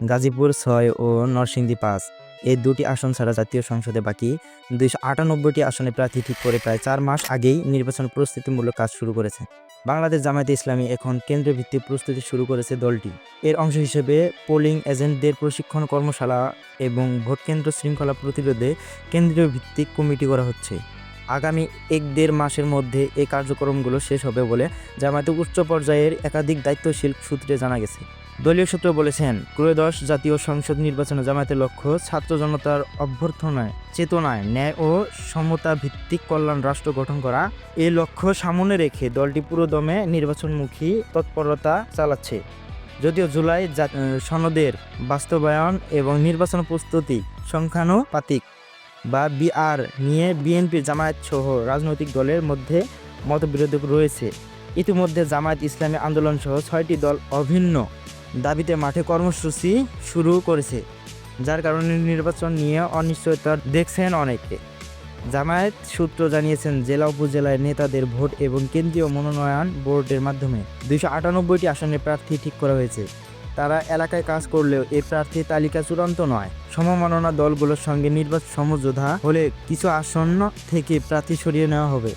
গাজীপুর ৬ ও নরসিংদী ৫ এই দুটি আসন ছাড়া জাতীয় সংসদে বাকি ২৯৮টি আসনে প্রার্থী ঠিক করে প্রায় ৪ মাস আগেই নির্বাচন প্রস্তুতিমূলক কাজ শুরু করেছে। বাংলাদেশ জামায়াতে ইসলামী এখন কেন্দ্রীয় ভিত্তিক প্রস্তুতি শুরু করেছে দলটি। এর অংশ হিসেবে পোলিং এজেন্টদের প্রশিক্ষণ কর্মশালা এবং ভোটকেন্দ্র শৃঙ্খলা প্রতিরোধে কেন্দ্রীয় ভিত্তিক কমিটি করা হচ্ছে। আগামী ১-১.৫ মাসের মধ্যে এই কার্যক্রমগুলো শেষ হবে বলে জামায়াতের উচ্চ পর্যায়ের একাধিক দায়িত্বশীল সূত্রে জানা গেছে। দলীয় সূত্র বলেছেন, ত্রয়োদশ জাতীয় সংসদ নির্বাচনে জামায়াতের লক্ষ্য ছাত্র জনতার অভ্যর্থনায় চেতনায় ন্যায় ও সমতা ভিত্তিক কল্যাণ রাষ্ট্র গঠন করা। এই লক্ষ্য সামনে রেখে দলটি পুরোদমে নির্বাচনমুখী তৎপরতা চালাচ্ছে। যদিও জুলাই সনদের বাস্তবায়ন এবং নির্বাচন প্রস্তুতি সংখ্যানুপাতিক বা বিআর নিয়ে বিএনপি জামায়াত সহ রাজনৈতিক দলের মধ্যে মতবিরোধ রয়েছে। ইতিমধ্যে জামায়াত ইসলামী আন্দোলন সহ ৬টি দল অভিন্ন দাবিতে মাঠে কর্মসূচি শুরু করেছে, যার কারণে নির্বাচন নিয়ে অনিশ্চয়তা দেখছেন অনেকে। জামায়াত সূত্র জানিয়েছেন, জেলা উপজেলায় নেতাদের ভোট এবং কেন্দ্রীয় মনোনয়ন বোর্ডের মাধ্যমে ২৯৮টি আসনে প্রার্থী ঠিক করা হয়েছে। তারা এলাকায় কাজ করলেও এই প্রার্থী তালিকা চূড়ান্ত নয়। সমমনা দলগুলোর সঙ্গে নির্বাচন সমঝোতা হলে কিছু আসন থেকে প্রার্থী সরিয়ে নেওয়া হবে।